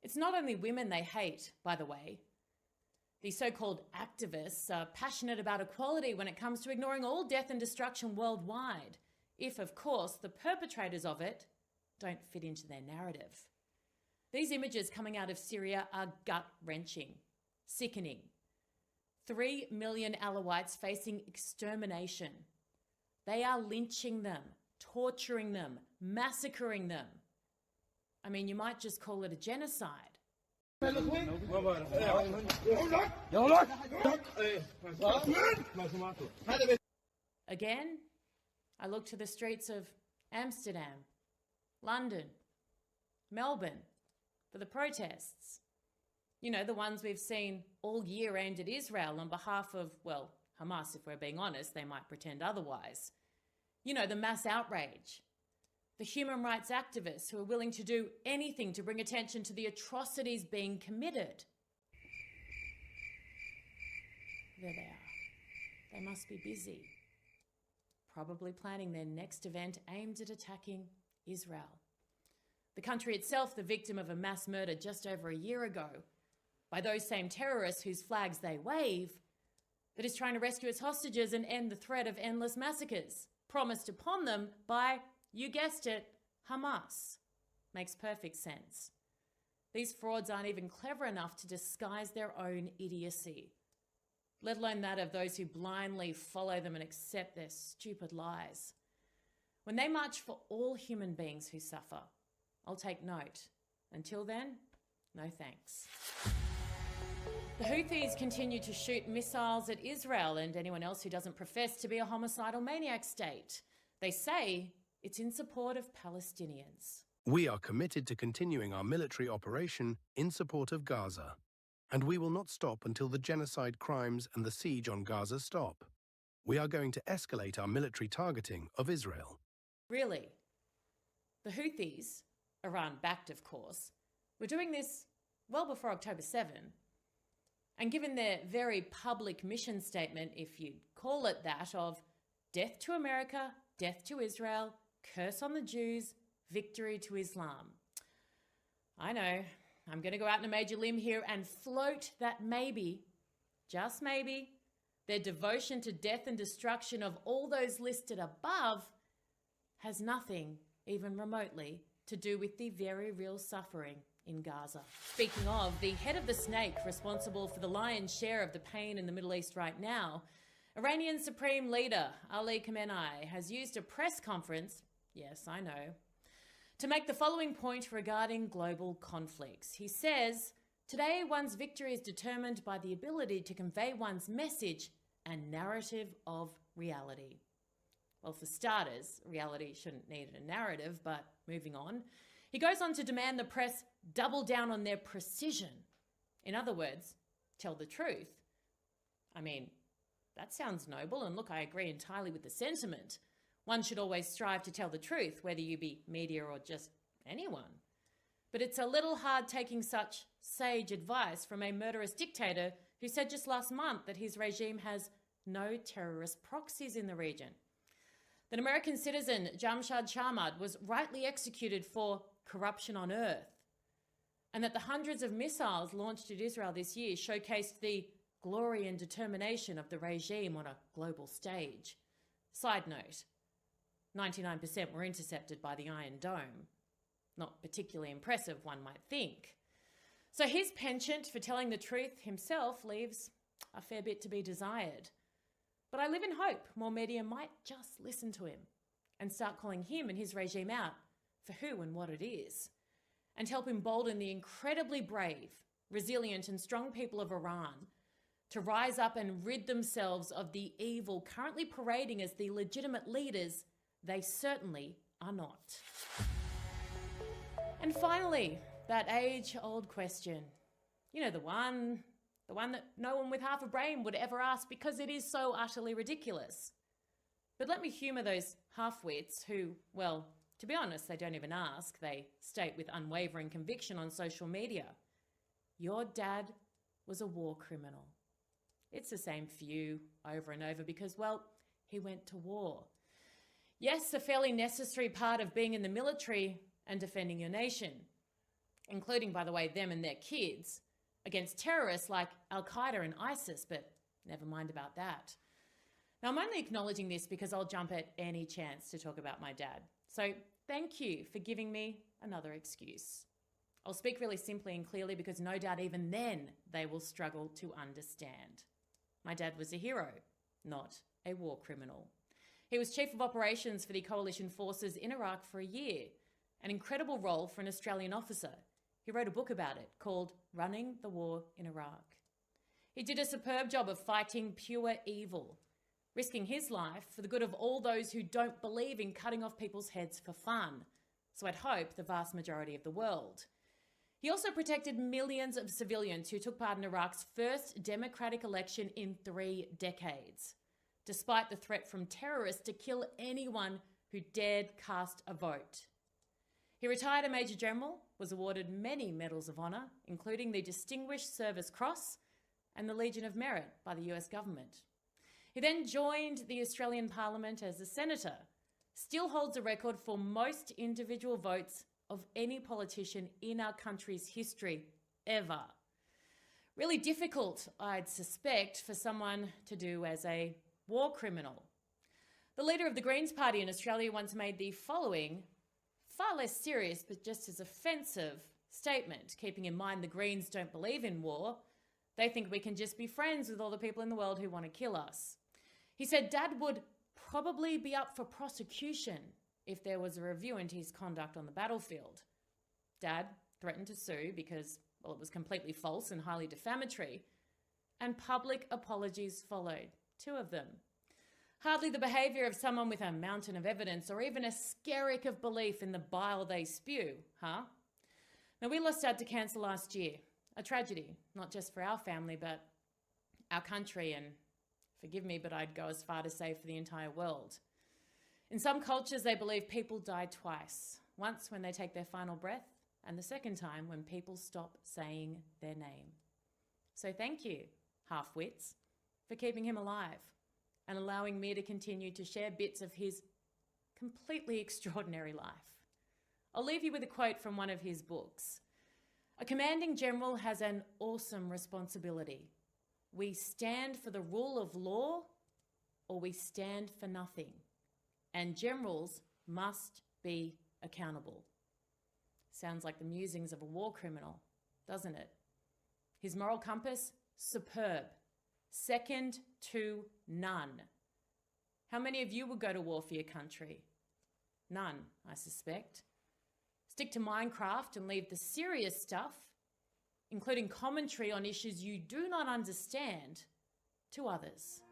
It's not only women they hate, by the way. These so-called activists are passionate about equality when it comes to ignoring all death and destruction worldwide, if, of course, the perpetrators of it don't fit into their narrative. These images coming out of Syria are gut-wrenching, sickening. 3 million Alawites facing extermination. They are lynching them, torturing them, massacring them. I mean, you might just call it a genocide. Again, I look to the streets of Amsterdam, London, Melbourne for the protests. You know, the ones we've seen all year aimed at Israel on behalf of, well, Hamas, if we're being honest, they might pretend otherwise. You know, the mass outrage. The human rights activists who are willing to do anything to bring attention to the atrocities being committed. There they are. They must be busy. Probably planning their next event aimed at attacking Israel. The country itself, the victim of a mass murder just over a year ago by those same terrorists whose flags they wave, that is trying to rescue its hostages and end the threat of endless massacres promised upon them by, you guessed it, Hamas. Makes perfect sense. These frauds aren't even clever enough to disguise their own idiocy, let alone that of those who blindly follow them and accept their stupid lies. When they march for all human beings who suffer, I'll take note. Until then, no thanks. The Houthis continue to shoot missiles at Israel and anyone else who doesn't profess to be a homicidal maniac state. They say it's in support of Palestinians. We are committed to continuing our military operation in support of Gaza, and we will not stop until the genocide crimes and the siege on Gaza stop. We are going to escalate our military targeting of Israel. Really? The Houthis, Iran-backed of course, were doing this well before October 7. And given their very public mission statement, if you'd call it that, of death to America, death to Israel, curse on the Jews, victory to Islam. I know, I'm going to go out on a major limb here and float that maybe, just maybe, their devotion to death and destruction of all those listed above has nothing, even remotely, to do with the very real suffering in Gaza. Speaking of, the head of the snake responsible for the lion's share of the pain in the Middle East right now, Iranian Supreme Leader Ali Khamenei has used a press conference, yes, I know, to make the following point regarding global conflicts. He says, today one's victory is determined by the ability to convey one's message and narrative of reality. Well, for starters, reality shouldn't need a narrative, but moving on. He goes on to demand the press double down on their precision. In other words, tell the truth. I mean, that sounds noble, and look, I agree entirely with the sentiment. One should always strive to tell the truth, whether you be media or just anyone. But it's a little hard taking such sage advice from a murderous dictator who said just last month that his regime has no terrorist proxies in the region. That American citizen Jamshad Sharmad was rightly executed for corruption on earth, and that the hundreds of missiles launched at Israel this year showcased the glory and determination of the regime on a global stage. Side note, 99% were intercepted by the Iron Dome. Not particularly impressive, one might think. So his penchant for telling the truth himself leaves a fair bit to be desired. But I live in hope more media might just listen to him and start calling him and his regime out for who and what it is, and help embolden the incredibly brave, resilient and strong people of Iran to rise up and rid themselves of the evil currently parading as the legitimate leaders they certainly are not. And finally, that age-old question. You know, the one that no one with half a brain would ever ask because it is so utterly ridiculous. But let me humour those half-wits who, well, to be honest, they don't even ask. They state with unwavering conviction on social media. Your dad was a war criminal. It's the same for you over and over because, well, he went to war. Yes, a fairly necessary part of being in the military and defending your nation. including, by the way, them and their kids, against terrorists like Al-Qaeda and ISIS, but never mind about that. Now, I'm only acknowledging this because I'll jump at any chance to talk about my dad. So thank you for giving me another excuse. I'll speak really simply and clearly because no doubt even then they will struggle to understand. My dad was a hero, not a war criminal. He was Chief of Operations for the coalition forces in Iraq for a year, an incredible role for an Australian officer. He wrote a book about it called Running the War in Iraq. He did a superb job of fighting pure evil, risking his life for the good of all those who don't believe in cutting off people's heads for fun. So I'd hope the vast majority of the world. He also protected millions of civilians who took part in Iraq's first democratic election in 3 decades, despite the threat from terrorists to kill anyone who dared cast a vote. He retired a Major General, was awarded many medals of honour, including the Distinguished Service Cross and the Legion of Merit by the US government. He then joined the Australian Parliament as a senator, still holds a record for most individual votes of any politician in our country's history ever. Really difficult, I'd suspect, for someone to do as a war criminal. The leader of the Greens Party in Australia once made the following, far less serious but just as offensive, statement, keeping in mind the Greens don't believe in war. They think we can just be friends with all the people in the world who want to kill us. He said Dad would probably be up for prosecution if there was a review into his conduct on the battlefield. Dad threatened to sue because, well, it was completely false and highly defamatory, and public apologies followed, 2 of them. Hardly the behaviour of someone with a mountain of evidence or even a skerrick of belief in the bile they spew, huh? Now, we lost Dad to cancer last year, a tragedy, not just for our family, but our country, and forgive me, but I'd go as far to say for the entire world. In some cultures, they believe people die twice, once when they take their final breath, and the second time when people stop saying their name. So thank you, half-wits, for keeping him alive and allowing me to continue to share bits of his completely extraordinary life. I'll leave you with a quote from one of his books. A commanding general has an awesome responsibility. We stand for the rule of law or we stand for nothing. And generals must be accountable. Sounds like the musings of a war criminal, doesn't it? His moral compass, superb. Second to none. How many of you would go to war for your country? None, I suspect. Stick to Minecraft and leave the serious stuff, including commentary on issues you do not understand, to others.